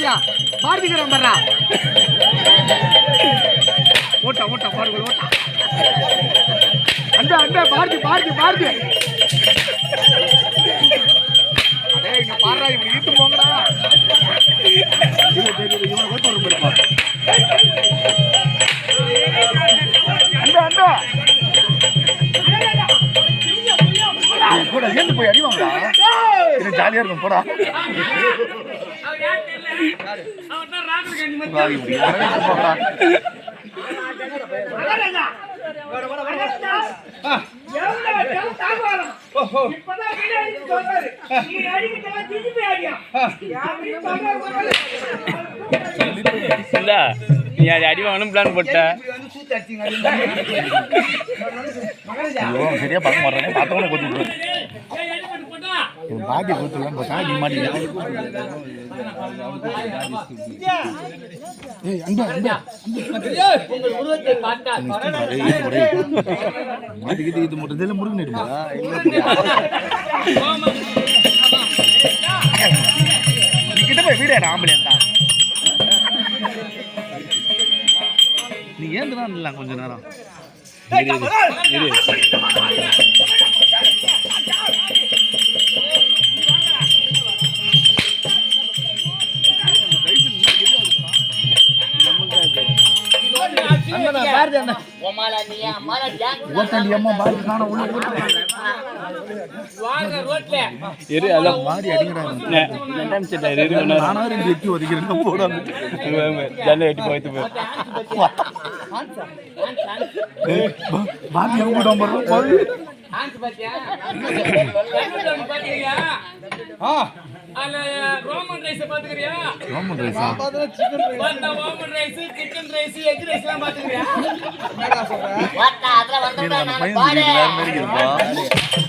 பாரதியா பாரதிகரம் வர்றா ஓட்டா ஓட்டா பாருங்கள் ஓட்டா அந்த அந்த பாரதி பாரதி பாரதி அடே இங்க பாறா இவன் ஈட்டு போங்கடா இவன் ஓட்டு ஒரு போயிருப்பா அந்த அந்த கூட சேர்ந்து போய் அடி வாங்கடா இது ஜாலியா இருக்கும் போடா நீ அது அடி வாங்கணும் பிளான் போட்ட சரியா பார்க்க மாட்டேன் பார்த்தவன கொடுத்து பாட்டி கொடுத்துலாம் பார்த்தா நீ மாட்டி மாட்டிக்கிட்டு இது மட்டும் இதில் முருகன் கிட்ட போய் வீடு ஆம்பளை தான் நீ ஏந்துதான் இல்லை கொஞ்ச நேரம் ரோமன் ரைஸ் பாத்துக்கறியா ரோமன் ரைஸா ரோமன் rice chicken rice egg rice எல்லாம் பாத்துக்கறியா என்னடா சொல்ற வாடா அதல வந்தா நான் பாரு